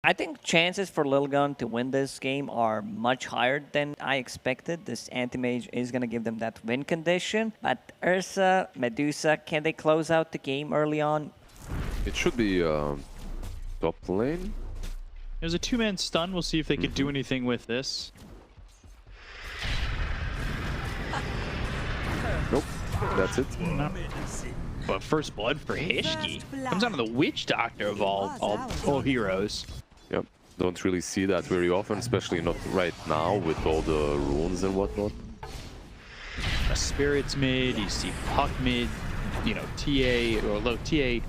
I think chances for lilgun to win this game are much higher than I expected. This anti-mage is going to give them that win condition. But Ursa, Medusa, can they close out the game early on? It should be top lane. There's a two-man stun. We'll see if they can do anything with this. Nope, that's it. No. But first blood for Hishki comes out of the Witch Doctor of all heroes. Yep, don't really see that very often, especially not right now with all the runes and whatnot. A Spirit's mid, you see Puck mid, you know, TA or low TA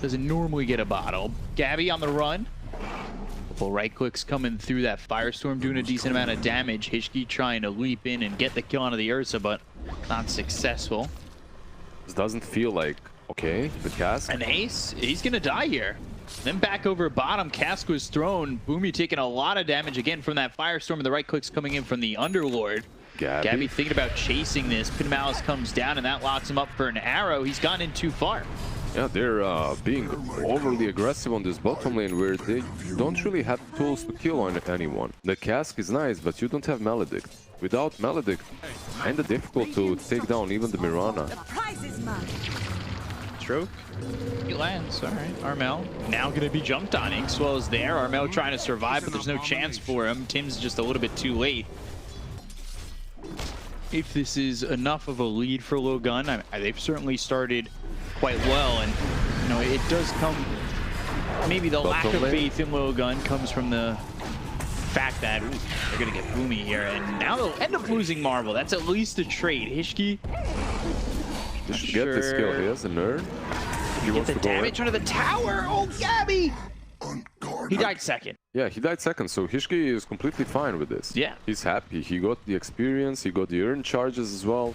doesn't normally get a bottle. Gabby on the run. Couple right clicks coming through that Firestorm, doing a decent amount of damage. Hishki trying to leap in and get the kill onto the Ursa, but not successful. This doesn't feel like, okay, the Cask. An Ace, he's gonna die here. Then back over bottom, Cask was thrown. Boomy taking a lot of damage again from that Firestorm, and the right clicks coming in from the Underlord. Gabby thinking about chasing this. Pin Malice comes down, and that locks him up for an arrow. He's gone in too far. Yeah, they're being overly aggressive on this bottom lane where they don't really have tools to kill on anyone. The Cask is nice, but you don't have Maledict. Without Maledict, kinda difficult to take down even the Mirana. Stroke. He lands. All right. Armel now going to be jumped on. Inkswell is there. Armel trying to survive, but there's no chance for him. Tim's just a little bit too late. If this is enough of a lead for lilgun, they've certainly started quite well, and you know it does come. Maybe the lack of faith in lilgun comes from the fact that they're going to get Boomy here, and now they'll end up losing Marvel. That's at least a trade. Hishki. Just get this kill. He has a nerd. He wants to damage under the tower. Oh, Gabby! He died second. Yeah, he died second, so Hishki is completely fine with this. Yeah. He's happy. He got the experience, he got the earn charges as well.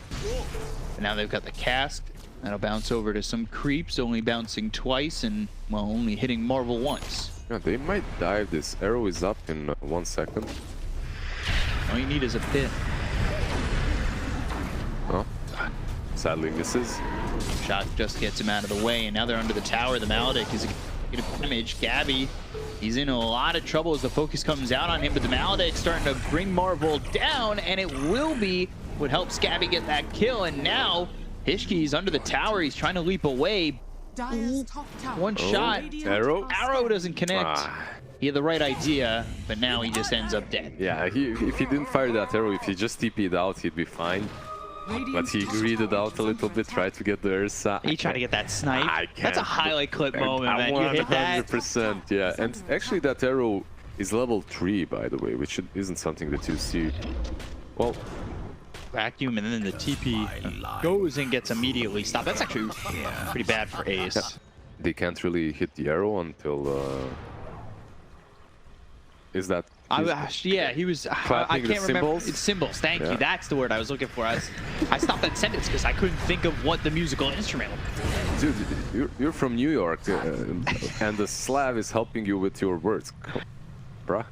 And now they've got the Cask. That'll bounce over to some creeps, only bouncing twice and, well, only hitting Marvel once. Yeah, they might dive. This arrow is up in 1 second. All you need is a pit. Oh, sadly misses. Shot just gets him out of the way, and now they're under the tower. The Maledict is going to damage. Gabby, he's in a lot of trouble as the focus comes out on him, but the Maledict starting to bring Marvel down, and it will be what helps Gabby get that kill. And now Hishki's under the tower. He's trying to leap away. One shot. Arrow doesn't connect. He had the right idea, but now he just ends up dead. Yeah, if he didn't fire that arrow, if he just TP'd out, he'd be fine. But he greeded out a little bit, tried to get the Ursa. He tried to get that snipe. That's a highlight clip moment, man. You hit that. 100%, yeah. And actually that arrow is level 3, by the way, which isn't something that you see. Well, vacuum, and then the TP goes and gets immediately stopped. That's actually pretty bad for Ace. Yeah. They can't really hit the arrow until... Is that... yeah, he was... I can't remember. It's symbols. Thank you. That's the word I was looking for. I stopped that sentence because I couldn't think of what the musical instrument was. Dude, you're from New York, and the Slav is helping you with your words. Bruh.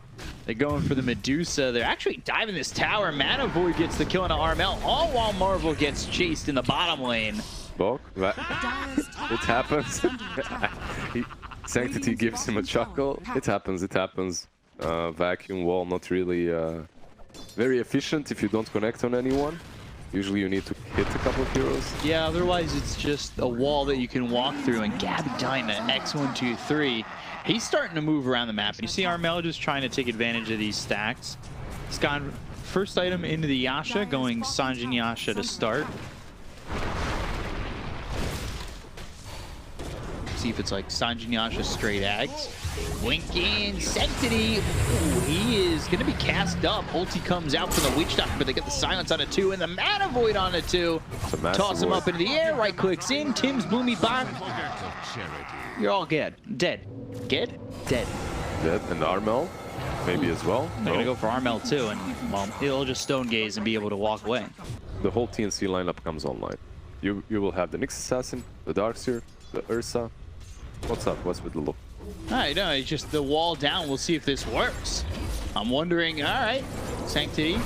They're going for the Medusa. They're actually diving this tower. Mana Void gets the kill on Armel, all while Marvel gets chased in the bottom lane. Bok, it happens. Sanctity gives him a chuckle. It happens. Vacuum wall, not really very efficient if you don't connect on anyone. Usually you need to hit a couple of heroes. Yeah, otherwise it's just a wall that you can walk through, and Gabby dying to X1, 2, 3. He's starting to move around the map, and you see Armel just trying to take advantage of these stacks. He's gone first item into the Yasha, going Sanjin Yasha to start. See if it's like Sanjin Yasha straight Ags. Blink in, Sanctity. Ooh, he is going to be cast up. Ulti comes out from the Witch Doctor, but they get the silence on a 2 and the Mana Void on a 2. Toss him up into the air, right clicks in. Tim's Boomy bot. You're all dead. Dead. Dead? Dead. Dead. And Armel, maybe as well. They're going to go for Armel too, and well, he'll just stone gaze and be able to walk away. The whole TNC lineup comes online. You will have the Nyx Assassin, the Darkseer, the Ursa. What's up? What's with the look? I know, it's just the wall down. We'll see if this works. I'm wondering, all right, Sanctity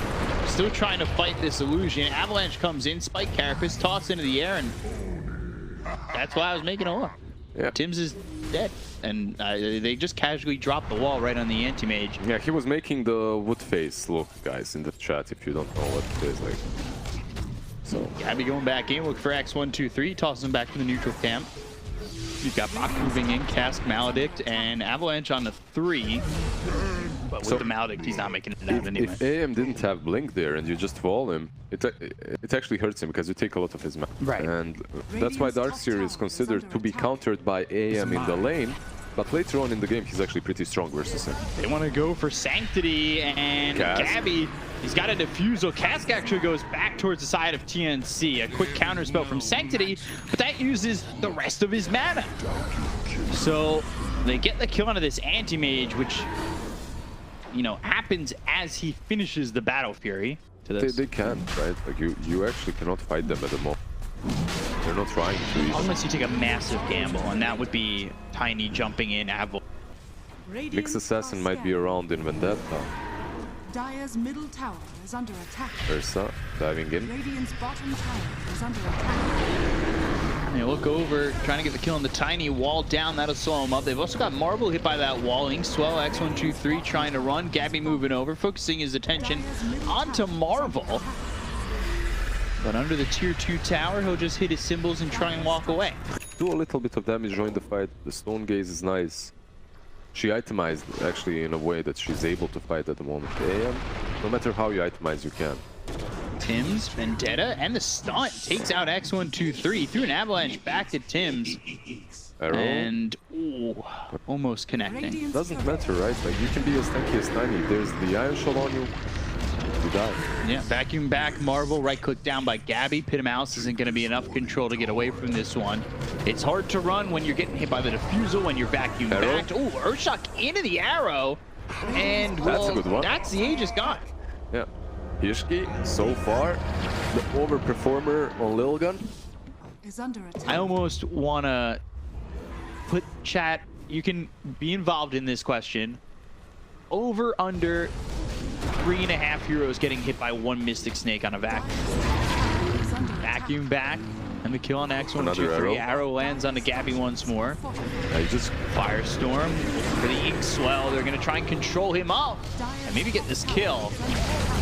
still trying to fight this illusion. Avalanche comes in, Spike Carapace, toss into the air, and that's why I was making a look. Yeah. Tim's is dead. and they just casually dropped the wall right on the anti-mage. Yeah, he was making the wood face look, guys, in the chat, if you don't know what it is. Like, so Gabby going back in, look for X123, tosses him back to the neutral camp. You've got Bach moving in, Cask, Maledict, and Avalanche on the 3. But with the Maledict, he's not making it out anyway. If AM didn't have Blink there and you just wall him, it actually hurts him because you take a lot of his mana. Right. And that's why Darkseer is considered to be countered by AM in the lane. But later on in the game, he's actually pretty strong versus him. They want to go for Sanctity, and Gabby, he's got a Diffusal. Cask actually goes back towards the side of TNC. A quick counter spell from Sanctity, but that uses the rest of his mana. So they get the kill onto this Anti-Mage, which, you know, happens as he finishes the Battle Fury. To this. They can't, right? Like, you actually cannot fight them at the moment. They're not trying to either. Unless you take a massive gamble, and that would be Tiny jumping in Avil. Mixed Assassin might be around in Vendetta. Dire's middle tower is under attack. Ursa diving in. Radiant's bottom tower is under attack. They look over, trying to get the kill on the Tiny. Wall down, that'll slow him up. They've also got Marble hit by that wall. Inkswell, X123 trying to run. Gabby moving over, focusing his attention onto Marvel. But under the tier 2 tower, he'll just hit his symbols and try and walk away. Do a little bit of damage, join the fight. The Stone Gaze is nice. She itemized actually in a way that she's able to fight at the moment. AM, no matter how you itemize, you can. Tims, Vendetta, and the stunt takes out X123 through an avalanche back to Tims. Arrow. And ooh, almost connecting. Doesn't matter, right? Like, you can be as tanky as Tiny. There's the Iron Shell on you. You die. Yeah, vacuum back, Marvel, right click down by Gabby. Pit of Mouse isn't going to be enough control to get away from this one. It's hard to run when you're getting hit by the Diffusal, when you're vacuum backed. Ooh, Earthshock into the arrow. And well, that's a good one. That's the Aegis gone. Yeah. Hishki, so far, the overperformer on lilgun. Is under attack. I almost want to put chat, you can be involved in this question. Over, under 3.5 heroes getting hit by one Mystic Snake on a vacuum. Vacuum back, and the kill on X123. Arrow lands onto Gabby once more. Just Firestorm for the Inkswell. They're going to try and control him up and maybe get this kill.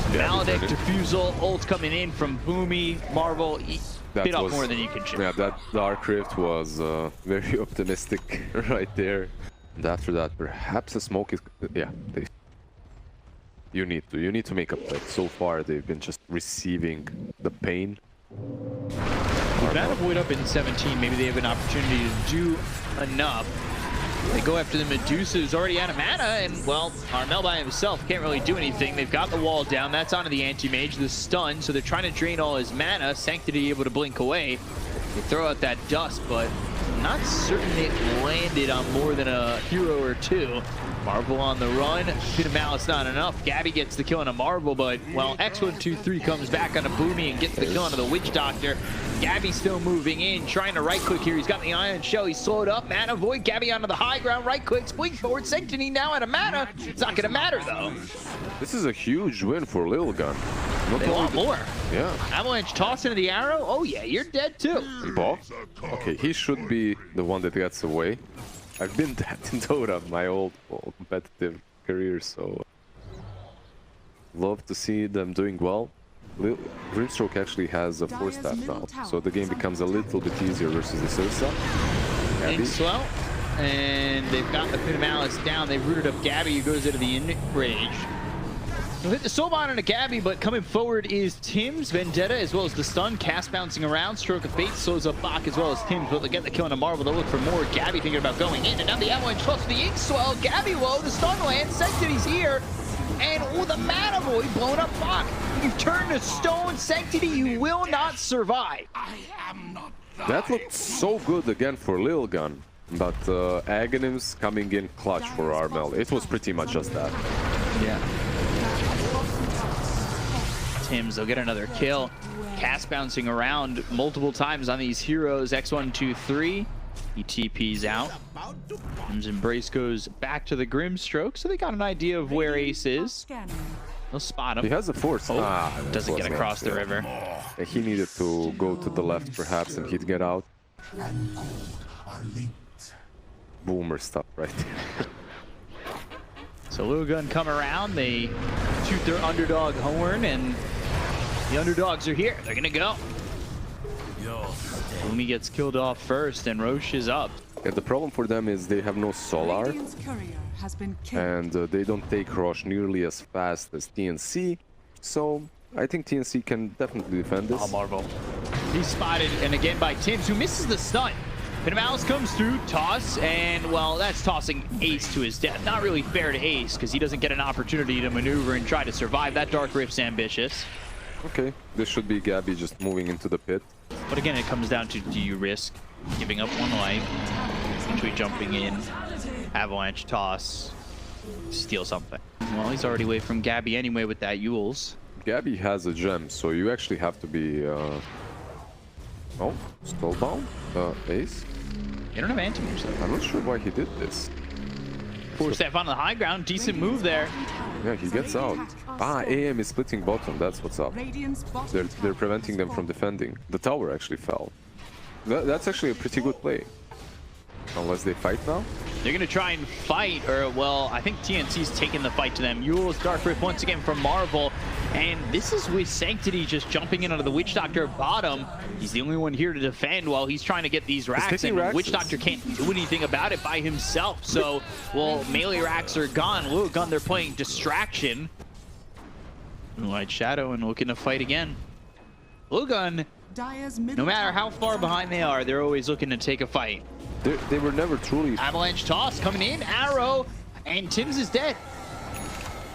Maledict, Diffusal, ult coming in from Boomy, Marvel. Hit up more than you can chew. Yeah, that Dark Rift was very optimistic right there. And after that, perhaps a smoke is... Yeah, you need to make a play. So far, they've been just receiving the pain. With that Void up in 17, maybe they have an opportunity to do enough. They go after the Medusa, who's already out of mana, and, well, Armel by himself can't really do anything. They've got the wall down. That's onto the Anti-Mage, the stun, so they're trying to drain all his mana. Sanctity able to blink away. They throw out that dust, but not certain it landed on more than a hero or two. Marvel on the run. Pit of Malice not enough. Gabby gets the kill on a Marvel, but, well, X123 comes back on a Boomy and gets the kill onto the Witch Doctor. Gabby still moving in, trying to right click here. He's got the Iron Shell. He's slowed up. Mana Void. Gabby onto the high ground. Right clicks. Blink forward. Sanctity now out of mana. It's not going to matter, though. This is a huge win for lilgun. They want more. Yeah. Avalanche toss into the arrow. Oh, yeah, you're dead, too. Ball? Okay, he should be the one that gets away. I've been that in Dota, my old competitive career, so love to see them doing well. Grimstroke actually has a 4-staff now, so the game becomes a little bit easier versus the Sirsa. Inkswell, and they've got the Pit of Malice down. They've rooted up Gabby, who goes into the Enrage. They'll hit the Soulbond on a Gabby, but coming forward is Tims, Vendetta, as well as the stun. Cast bouncing around. Stroke of Fate slows up Bach as well as Tims, but they get the kill on a Marvel. They'll look for more. Gabby thinking about going in, and now the Avalanche plus the Inkswell. Gabby low, the stun lands. Sanctity's here, and oh, the Mana Void blowing up Bach. You turn to stone. Sanctity, you will not survive. That looked so good again for lilgun, but Aghanims coming in clutch for Armel. It was pretty much just that. Yeah. Tims, they'll get another kill. Cast bouncing around multiple times on these heroes. X123, he TP's out. Tims Embrace goes back to the Grimstroke, so they got an idea of where Ace is. They'll spot him. He has a force. Doesn't get across the river. He needed to go to the left perhaps and he'd get out. boomer stuff right there. So lilgun come around, they shoot their underdog horn, and the underdogs are here. They're gonna go. Umi gets killed off first, and Roche is up. Yeah, the problem for them is they have no solar, Radiant's courier has been killed. and they don't take Roche nearly as fast as TNC. So I think TNC can definitely defend this. Oh, Marvel. He's spotted, and again by Tims, who misses the stun. Pinamalus comes through, toss, and well, that's tossing Ace to his death. Not really fair to Ace, because he doesn't get an opportunity to maneuver and try to survive. That Dark Rift's ambitious. Okay, this should be Gabby just moving into the pit. But again, it comes down to, do you risk giving up one life, essentially jumping in, avalanche toss, steal something? Well, he's already away from Gabby anyway with that Yules. Gabby has a gem, so you actually have to be... Oh, Stolbound? Ace? You don't have anti-moves though. I'm not sure why he did this. Four step on the high ground, decent move there. Yeah, he gets out. Ah, AM is splitting bottom, that's what's up. Radiant's bottom They're preventing them from defending. The tower actually fell. That's actually a pretty good play. Unless they fight now. They're going to try and fight, or, well, I think TNC's taking the fight to them. Yule's Dark Rift once again from Marvel. And this is with Sanctity just jumping in onto the Witch Doctor bottom. He's the only one here to defend while he's trying to get these racks. And Witch Doctor can't do anything about it by himself. So, well, melee racks are gone. lilgun, they're playing Distraction. White Shadow and looking to fight again. lilgun, no matter how far behind they are, they're always looking to take a fight. They were never truly... Avalanche toss coming in, arrow, and Tims is dead.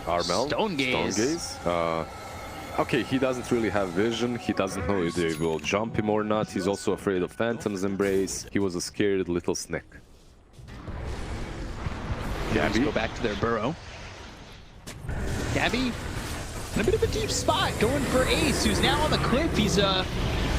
Armel? Stone Gaze. Okay, he doesn't really have vision. He doesn't know if they will jump him or not. He's also afraid of Phantom's Embrace. He was a scared little snake. Gabby go back to their burrow. Gabby in a bit of a deep spot, going for Ace, who's now on the cliff. He's a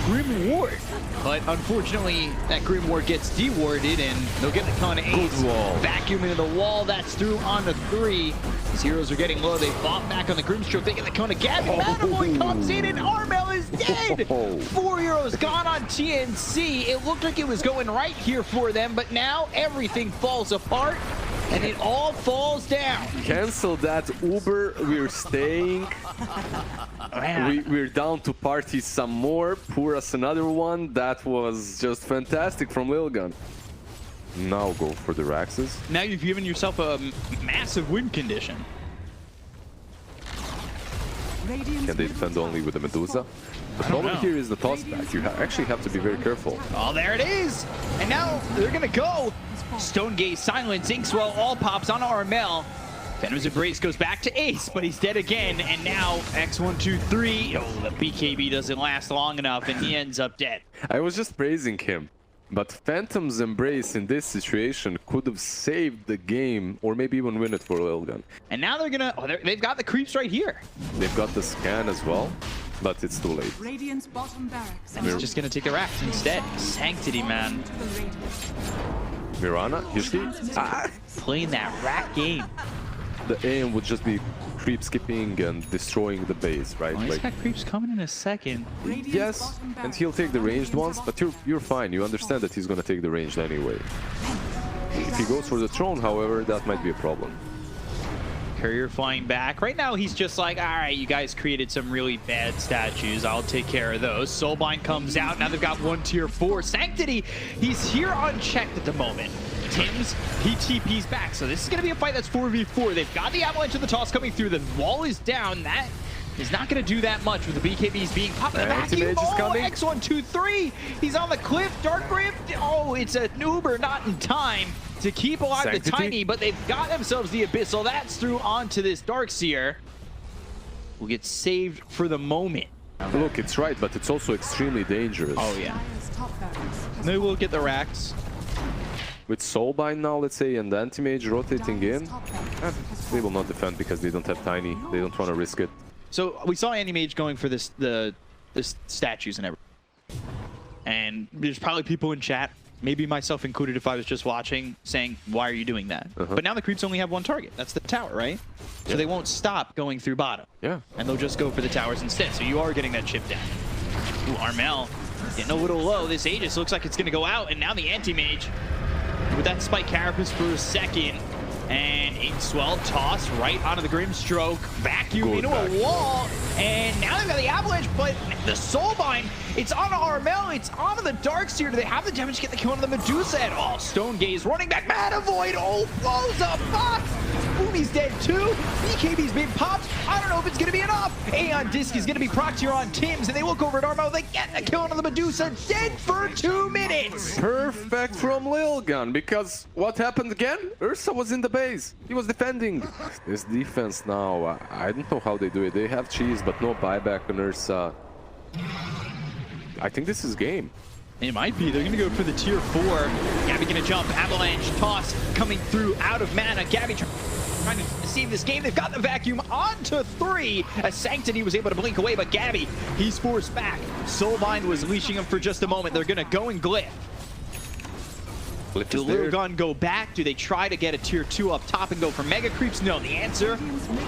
Grim Ward, but unfortunately that Grim Ward gets dewarded, and they'll get the con Ace. Vacuum into the wall. That's through onto 3. These heroes are getting low. They bought back on the Grimstroke. They get the Kona. Gabby Manaboy comes in, and Armel is dead. 4 heroes gone on TNC. It looked like it was going right here for them, but now everything falls apart. And it all falls down. Cancel that Uber. We're staying. We're down to party some more. Pour us another one. That was just fantastic from lilgun. Now go for the Raxes. Now you've given yourself a massive win condition. Can they defend only with the Medusa? The problem here is the toss back. You actually have to be very careful. Oh, there it is. And now they're going to go. Stone Gaze silence. Inkswell all pops on Armel. Venom's Embrace goes back to Ace, but he's dead again. And now X1, 2, 3. Oh, the BKB doesn't last long enough, and he ends up dead. I was just praising him. But Phantom's Embrace in this situation could have saved the game, or maybe even win it for lilgun. And now they're gonna, they've got the creeps right here. They've got the scan as well, but it's too late. Radiant's bottom barracks. And he's just gonna take the racks instead. Sanctity, man. Mirana, Hishki, Playing that rack game. the aim would just be creep skipping and destroying the base, right? Oh, he's got creeps coming in a second. Yes, and he'll take the ranged ones, but you're fine. You understand that he's gonna take the ranged anyway. If he goes for the throne, however, that might be a problem. Courier flying back. Right now, he's just like, all right, you guys created some really bad statues. I'll take care of those. Soulbind comes out. Now they've got 1 tier 4. Sanctity, he's here unchecked at the moment. Tims, he TP's back. So this is going to be a fight that's 4v4. They've got the avalanche of the toss coming through. The wall is down. That is not going to do that much with the BKBs being popped in the vacuum. Oh, X1, 2, 3. He's on the cliff. Dark Rift. Oh, it's an Uber, not in time to keep alive the Tiny, but they've got themselves the Abyssal. That's through onto this Darkseer. Will get saved for the moment. Look, it's right, but it's also extremely dangerous. Oh, yeah. They will get the racks. With Soulbind now, let's say, and the Anti-Mage rotating in, they will not defend because they don't have Tiny. They don't want to risk it. So we saw Anti-Mage going for this the statues and everything. And there's probably people in chat, maybe myself included if I was just watching, saying, why are you doing that? But now the creeps only have one target. That's the tower, right? So they won't stop going through bottom. Yeah. And they'll just go for the towers instead. So you are getting that chip down. Ooh, Armel getting a little low. This Aegis looks like it's going to go out. And now the Anti-Mage with with that spike carapace for a second. And Swell toss right onto the Grimstroke, vacuum Good into back. a wall, and now they've got the Avalanche, but the Soulbind, it's onto Armel, it's onto the Darkseer. Do they have the damage to get the kill on the Medusa at all? Stone Gaze running back, Mana Void, oh, blows up, box! Boomy's dead too, BKB's been popped, I don't know if it's gonna be enough. Aeon Disc is gonna be procced here on Tim's, and they look over at Armel, they get the kill on the Medusa, dead for 2 minutes! Perfect from lilgun, because what happened again? Ursa was in the base. He was defending. This defense now, I don't know how they do it. They have cheese, but no buyback on Ursa. I think this is game. It might be. They're going to go for the tier 4. Gabby going to jump. Avalanche toss coming through out of mana. Gabby trying to save this game. They've got the vacuum onto 3. As Sanctity was able to blink away, but Gabby, he's forced back. Soulbind was leashing him for just a moment. They're going to go and glyph. Do lilgun go back? Do they try to get a tier 2 up top and go for mega creeps? No, the answer,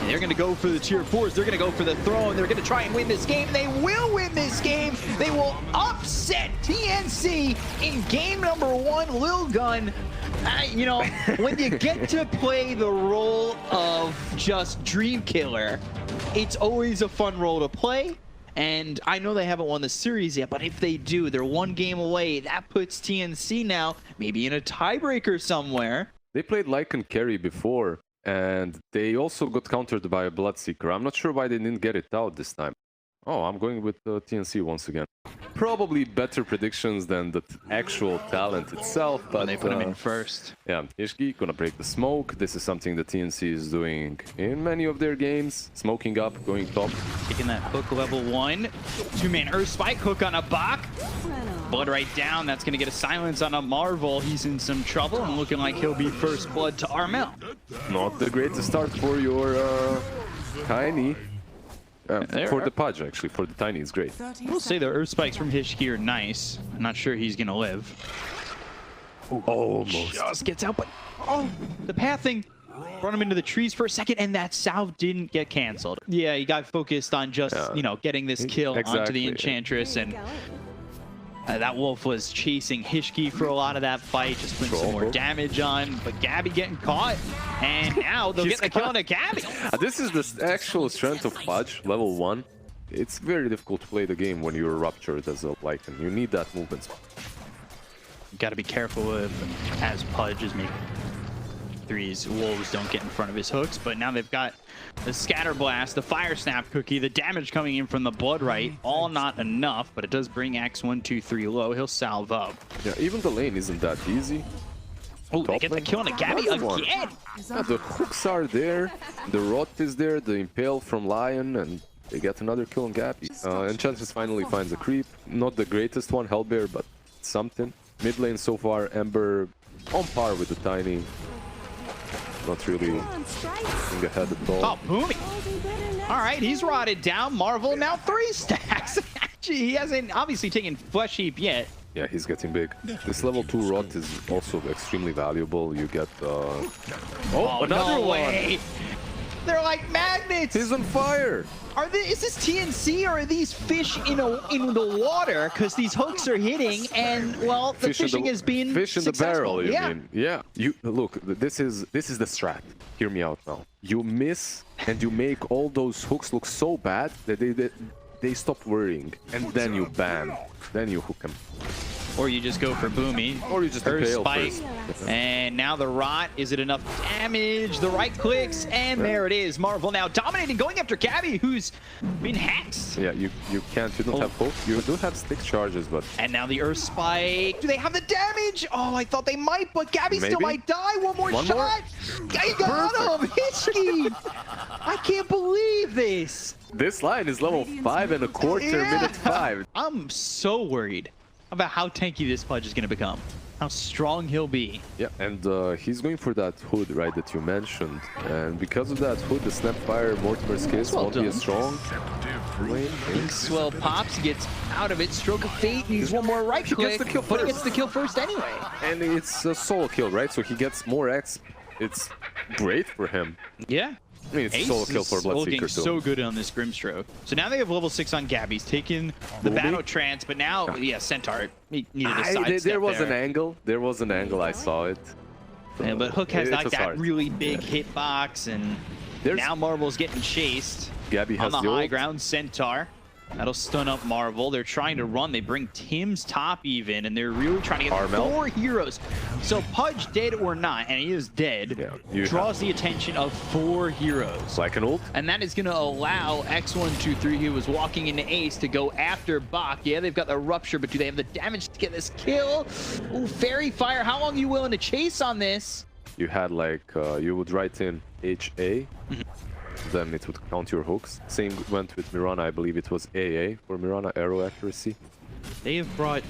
they're going to go for the tier 4s. They're going to go for the throne. They're going to try and win this game. They will win this game. They will upset TNC in game number 1. Lilgun, you know, when you get to play the role of just Dream Killer, it's always a fun role to play. And I know they haven't won the series yet, but if they do, they're 1 game away. That puts TNC now maybe in a tiebreaker somewhere. They played Lycan carry before, and they also got countered by a Bloodseeker. I'm not sure why they didn't get it out this time. Oh, I'm going with TNC once again. Probably better predictions than the actual talent itself, but When they put him in first. Yeah, Ishki gonna break the smoke. This is something that TNC is doing in many of their games. Smoking up, going top. Taking that hook level 1. 2-man Earth Spike hook on a Bach. Blood right down. That's going to get a silence on a Marvel. He's in some trouble and looking like he'll be first blood to Armel. Not the greatest start for your Tiny. For the Pudge, actually. For the Tiny, it's great. We'll say the Earth Spikes from Hishki are nice. I'm not sure he's going to live. Almost. Just gets out, but oh, the pathing brought him into the trees for a second, and that salve didn't get canceled. Yeah, he got focused on just, you know, getting this kill onto the Enchantress, and that wolf was chasing Hishki for a lot of that fight, just putting some more damage on, but Gabby getting caught, and now they'll get the kill on Gabby. This is the actual strength of Pudge, level 1. It's very difficult to play the game when you're ruptured as a Lycan. You need that movement. Got to be careful with, as Pudge is making threes, wolves don't get in front of his hooks, but now they've got the Scatter Blast, the Fire Snap Cookie, the damage coming in from the Blood Right, all not enough, but it does bring X 1, 2, 3 low. He'll salve up. Yeah, even the lane isn't that easy. Oh, they get the kill on a Gabby again! Yeah, the hooks are there, the Rot is there, the Impale from Lion, and they get another kill on Gabby. Enchantress finally finds a creep. Not the greatest one, Hellbear, but something. Mid lane so far, Ember on par with the Tiny. Not really going ahead at all. Oh, Boomy! Alright, he's rotted down. Marvel now 3 stacks. Actually, he hasn't obviously taken Flesh Heap yet. Yeah, he's getting big. This level 2 Rot is also extremely valuable. You get... Oh, another one! They're like magnets! He's on fire! Is this TNC or are these fish in the water? Because these hooks are hitting, and well, the fishing has been fish in the barrel. You yeah. mean? Yeah. You look. This is the strat. Hear me out now. You miss and you make all those hooks look so bad that they stop worrying, and then you bam, then you hook them. Or you just go for Boomy. Or you just Earth impale Spike. first. And now the Rot. Is it enough damage? The right clicks, and there it is. Marvel now dominating, going after Gabby, who's been hexed. Yeah, you can't. You don't have hook. You do have stick charges, but... And now the Earth Spike. Do they have the damage? Oh, I thought they might, but Gabby still might die. One more shot. He got him. Hishki. I can't believe this. This line is level 5 and a quarter, minute 5. I'm so worried about how tanky this Pudge is going to become. How strong he'll be. Yeah, and he's going for that hood, right, that you mentioned. And because of that hood, the Snapfire Mortimer's case won't be as strong. Swell pops, gets out of it. Stroke of Fate needs one more right click. He gets the kill but he first. gets the kill first anyway. And it's a solo kill, right? So he gets more X. It's great for him. Yeah. I mean, it's a solo kill for Bloodseeker too. So good on this Grimstroke. So now they have level 6 on Gabby. He's taken the Battle Trance, but now, yeah, Centaur he needed a sidestep there was an angle. There was an angle. I saw it. Yeah, but Hook has it like was that hard. really big hitbox, and now Marvel's getting chased. Gabby has on the the high ult. ground. Centaur. That'll stun up Marvel. They're trying to run. They bring Tim's top even, and they're really trying to get Armel. 4 heroes. So Pudge, dead or not, and he is dead, Yeah, draws the attention of 4 heroes. Like an ult. And that is going to allow X123, who was walking into Ace, to go after Bach. Yeah, they've got the Rupture, but do they have the damage to get this kill? Ooh, Fairy Fire. How long are you willing to chase on this? You had like, you would write in HA, then it would count your hooks. Same went with Mirana, I believe it was AA for Mirana, arrow accuracy. They have brought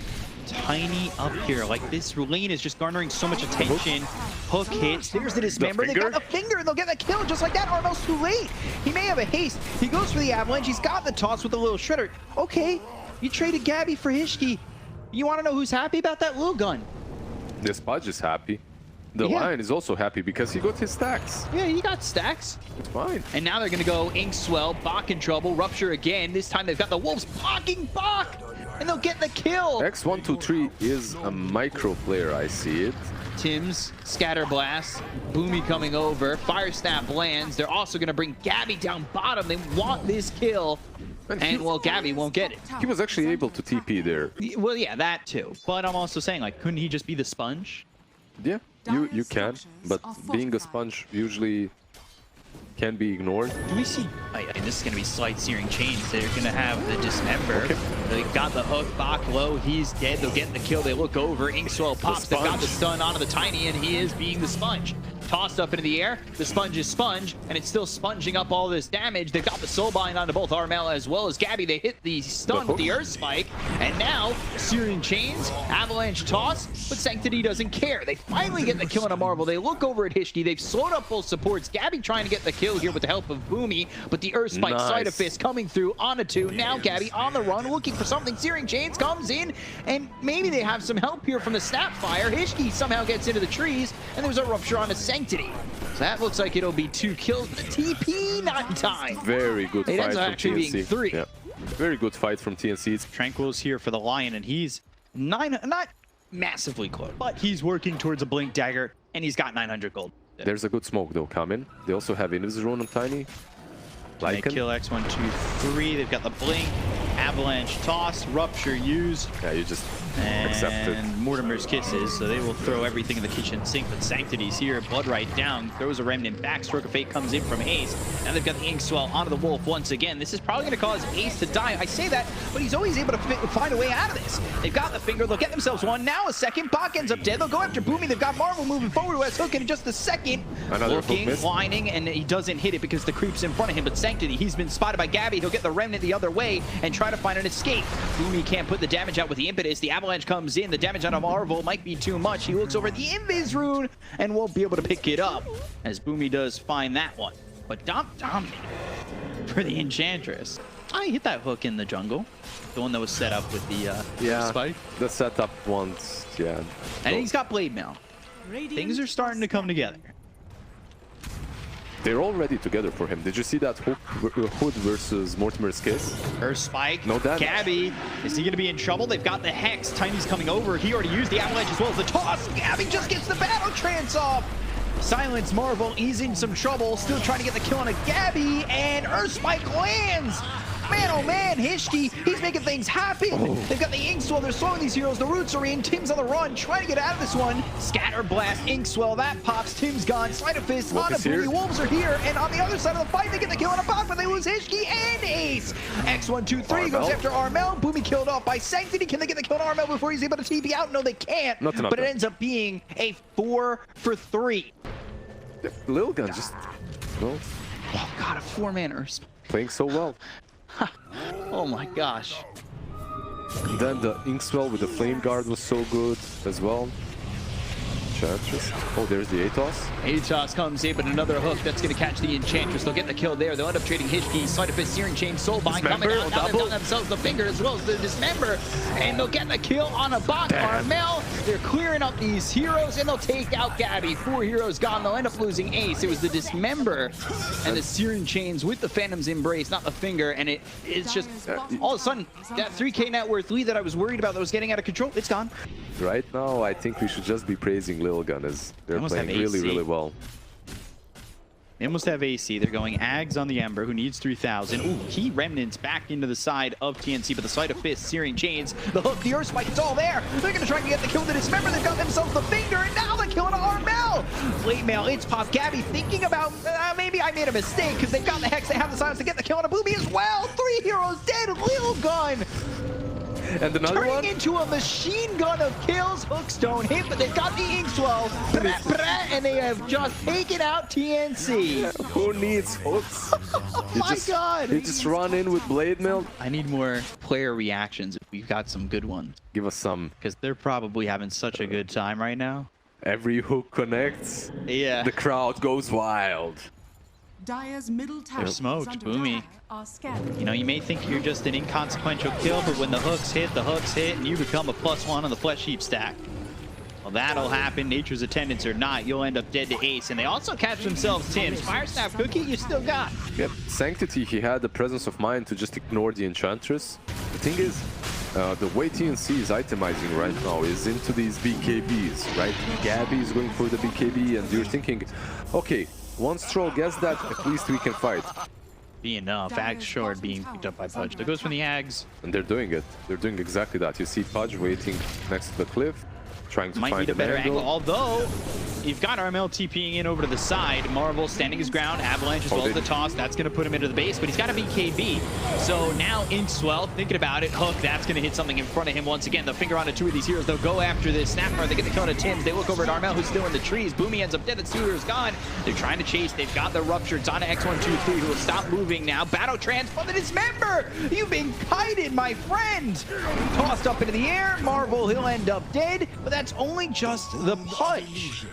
Tiny up here. Like, this lane is just garnering so much attention. Hook hits. There's the dismember. They got the finger, and they'll get the kill just like that. Armel's too late. He may have a haste. He goes for the avalanche. He's got the toss with a little shredder. Okay, you traded Gabby for Hishki. You want to know who's happy about that lilgun? This Pudge is happy. The Lion is also happy because he got his stacks. Yeah, he got stacks. It's fine. And now they're going to go Inkswell, Bach in trouble, Rupture again. This time they've got the Wolves blocking Bach, and they'll get the kill. X123 is a micro player, I see it. Tim's Scatter Blast, Boomy coming over, Fire Snap lands. They're also going to bring Gabby down bottom. They want this kill. And well, Gabby won't get it. He was actually able to TP there. Well, yeah, that too. But I'm also saying, like, couldn't he just be the sponge? Yeah, you can, but being a sponge usually can be ignored. Do we see? I mean, this is going to be slight searing change. They're going to have the dismember. Okay. They got the hook. Bach low. He's dead. They'll get the kill. They look over. Inkswell pops. They've got the stun onto the Tiny, and he is being the sponge. Tossed up into the air. The sponge is sponge, and it's still sponging up all this damage. They've got the soul bind onto both Armel as well as Gabby. They hit the stun with the Earth Spike, and now Searing Chains, Avalanche toss, but Sanctity doesn't care. They finally get the kill on a Marvel. They look over at Hishki. They've slowed up both supports. Gabby trying to get the kill here with the help of Boomy, but the Earth Spike Side of Fist coming through on a 2. Now Gabby on the run, looking for something. Searing Chains comes in, and maybe they have some help here from the Snapfire. Hishki somehow gets into the trees, and there's a Rupture on a Sanctity. So that looks like it'll be 2 kills. The TP not in time. Very good It fight ends from up actually TNC. being 3. Yeah. Very good fight from TNC. Tranquil's here for the Lion, and he's not massively close, but he's working towards a Blink Dagger, and he's got 900 gold. There's a good smoke though coming. They also have Invis Rune on Tiny. They Lycan. kill X123. They've got the Blink, Avalanche toss, Rupture use, Yeah, you just accept it. and Mortimer's Kisses, so they will throw everything in the kitchen sink, but Sanctity's here, Blood right down, throws a Remnant back, Stroke of Fate comes in from Ace, and they've got the Inkswell onto the Wolf once again. This is probably going to cause Ace to die. I say that, but he's always able to find a way out of this. They've got the finger, they'll get themselves one, now a second, Bach ends up dead, they'll go after Boomy, they've got Marvel moving forward with Hook in just a second. Another hook Looking, miss. whining, and he doesn't hit it because the creep's in front of him, but Sanctity, he's been spotted by Gabby, he'll get the Remnant the other way and try to find an escape. Boomy can't put the damage out with the impetus, the Avalanche comes in, the damage on a Marvel might be too much. He looks over at the Invis Rune and won't be able to pick it up as Boomy does find that one. But dominated for the Enchantress. I hit that hook in the jungle, the one that was set up with the spike. The setup once, yeah. And he's got Blade Mail. Things are starting to come together. They're already together for him. Did you see that Hood versus Mortimer's Kiss? Earth Spike. No damage. Gabby, is he going to be in trouble? They've got the Hex. Tiny's coming over. He already used the Avalanche as well as the toss. Gabby just gets the battle trance off. Silence Marvel, he's in some trouble. Still trying to get the kill on a Gabby, and Earth Spike lands. Man, oh man, Hishki, he's making things happen. They've got the Inkswell, they're slowing these heroes. The roots are in, Tim's on the run, trying to get out of this one. Scatter Blast, Inkswell, that pops, Tim's gone. Sleight of Fist, on a Boomy, Wolves are here. And on the other side of the fight, they get the kill on a Bach, but they lose Hishki and Ace. X123 goes after Armel. Boomy killed off by Sanctity. Can they get the kill on Armel before he's able to TP out? No, they can't. But it ends up being a 4 for 3. Lilgun just, no, Oh god, a 4-man Earth. playing so well. Oh my gosh. Then the Inkswell with the Flame Guard was so good as well. Enchantress. Oh, there's the Atos. Atos comes in, but another hook that's going to catch the Enchantress. They'll get the kill there. They'll end up trading Hishki, Sleight of Fist, Searing Chain, Soulbind coming out. Now they've done themselves the finger as well as the Dismember. And they'll get the kill on a Bach. Armel, they're clearing up these heroes, and they'll take out Gabby. 4 heroes gone. They'll end up losing Ace. It was the Dismember and the Searing Chains with the Phantom's Embrace, not the finger. And it's just, all of a sudden, that 3K net worth lead that I was worried about that was getting out of control, it's gone. Right now, I think we should just be praising lilgun as they're almost playing have really, AC. really well. They almost have AC. They're going Ags on the Ember, who needs 3,000. Ooh, key remnants back into the side of TNC, but the Sleight of Fist, Searing Chains, the hook, the Earth Spike, it's all there. They're going to try and get the kill to Dismember. They've got themselves the finger, and now they're killing Armel. Late mail, it's Pop Gabby thinking about, maybe I made a mistake, because they've got the Hex, they have the silence to get the kill on a Boomy as well. 3 heroes dead, lilgun. And another Turning one? into a machine gun of kills. Hooks don't hit, but they've got the Inkswell. And they have just taken out TNC. Who needs hooks? Oh my god! They just run in with blade mail. I need more player reactions. We've got some good ones. Give us some. Because they're probably having such a good time right now. Every hook connects. Yeah. The crowd goes wild. Dire's middle tower They're smoked, is under Boomy. attack. Are scattered. You know, you may think you're just an inconsequential kill, but when the hooks hit, and you become a +1 on the flesh heap stack. Well, that'll happen. Nature's attendants or not, you'll end up dead to Ace. And they also catch themselves Tim's. Fire Snap Cookie, you still got. Yep. Sanctity, he had the presence of mind to just ignore the Enchantress. The thing is, the way TNC is itemizing right now is into these BKBs, right? Gabby is going for the BKB, and you're thinking, okay, once Troll gets that, at least we can fight. Be enough. Ags short being picked up by Pudge. There goes from the Ags. And they're doing it. They're doing exactly that. You see Pudge waiting next to the cliff, trying to Might find need a an better angle, although you've got Armel TPing in over to the side. Marvel standing his ground, Avalanche as well as the toss. That's going to put him into the base, but he's got a BKB. So now Inkswell, thinking about it, Hook, that's going to hit something in front of him once again. The finger onto 2 of these heroes. They'll go after this Snapmare. They get the kill to Tim's. They look over at Armel, who's still in the trees. Boomy ends up dead. The 2 heroes gone. They're trying to chase. They've got the Rupture. It's on to X123, who will stop moving now. Battle transfer the Dismember. You've been kited, my friend. Tossed up into the air. Marvel, he'll end up dead, but that's only just the Pudge.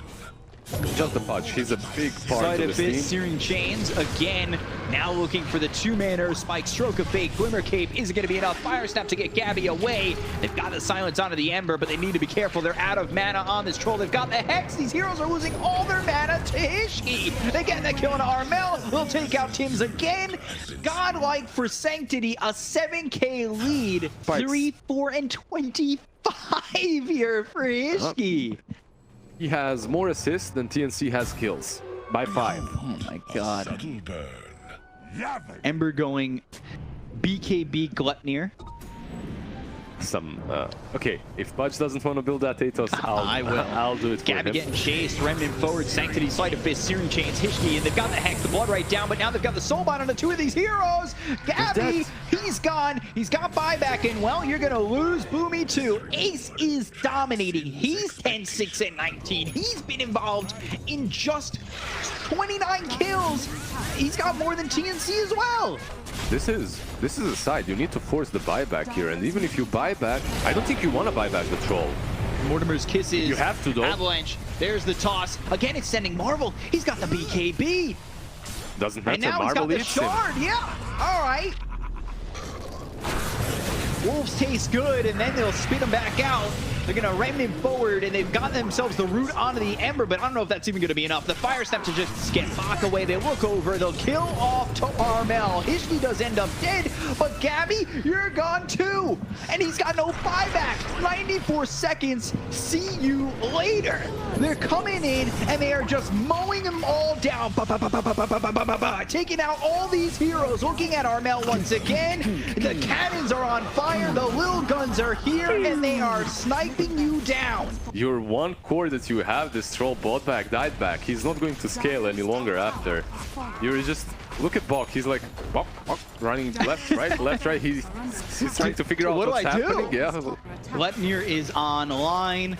just the Pudge. He's a big part Sleight of of the team. Fist, Searing Chains again. Now looking for the 2-man Earth Spike, Stroke of Fate, Glimmer Cape. Is it going to be enough? Fire Snap to get Gabby away. They've got the silence onto the Ember, but they need to be careful. They're out of mana on this Troll. They've got the Hex. These heroes are losing all their mana to Hishki. They get that kill on Armel. They'll take out Tim's again. Godlike for Sanctity, a 7k lead. Spikes. 3, 4, and 25 here for Hishki. He has more assists than TNC has kills. By 5. Oh my god. Ember going BKB Gluttnir. Okay, if Pudge doesn't want to build that Atos, I will. I'll do it for Gabby him. getting chased, Remnant forward, Sanctity, Sleight of Fist, Searing Chains, Hishki, and they've got the Hex, the Blood right down, but now they've got the Soulbond on the 2 of these heroes. Gabby, he's gone. He's got buyback, and well, you're going to lose Boomy too. Ace is dominating. He's 10, 6, and 19. He's been involved in just 29 kills. He's got more than TNC as well. This is a side. You need to force the buyback here, and even if you buy back, I don't think you want to buy back the Troll. Mortimer's Kisses. You have to, though. Avalanche. There's the toss. Again, it's sending Marvel. He's got the BKB. Doesn't matter. And now Marvel he's eats got the him. shard. Yeah. All right. Wolves taste good, and then they'll spit them back out. They're going to remnant forward, and they've got themselves the root onto the Ember, but I don't know if that's even going to be enough. The Fire Step to just get Bach away. They look over. They'll kill off to Armel. Hishki does end up dead, but Gabby, you're gone too. And he's got no buyback. 94 seconds. See you later. They're coming in, and they are just mowing them all down. Taking out all these heroes. Looking at Armel once again. The cannons are on fire. The little guns are here, and they are sniping you down. Your one core that you have, this Troll bought back, died back. He's not going to scale any longer after. You're just... Look at Bok. He's like, Bok, Bok, running left, right, left, right. He's trying to figure out What do what's I do? happening. Yeah. Gluttnir is online.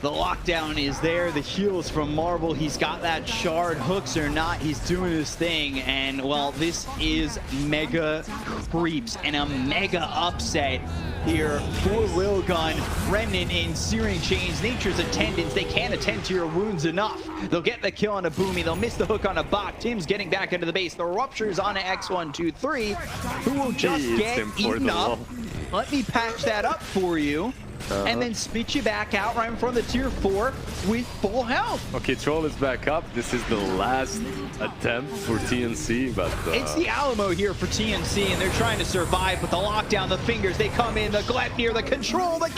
The lockdown is there. The heals from Marvel. He's got that shard. Hooks or not, he's doing his thing. And, well, this is mega creeps and a mega upset here for lilgun. Remnant in Searing Chains. Nature's attendants. They can't attend to your wounds enough. They'll get the kill on a Boomy. They'll miss the hook on a Bach. Tim's getting back into the base. The Rupture's on a X123, who will just get eaten up. Let me patch that up for you. And then spit you back out right in front of the tier 4 with full health. Okay, Troll is back up. This is the last attempt for TNC, but... It's the Alamo here for TNC, and they're trying to survive, but the lockdown, the fingers, they come in, the Gluttnir, the control, the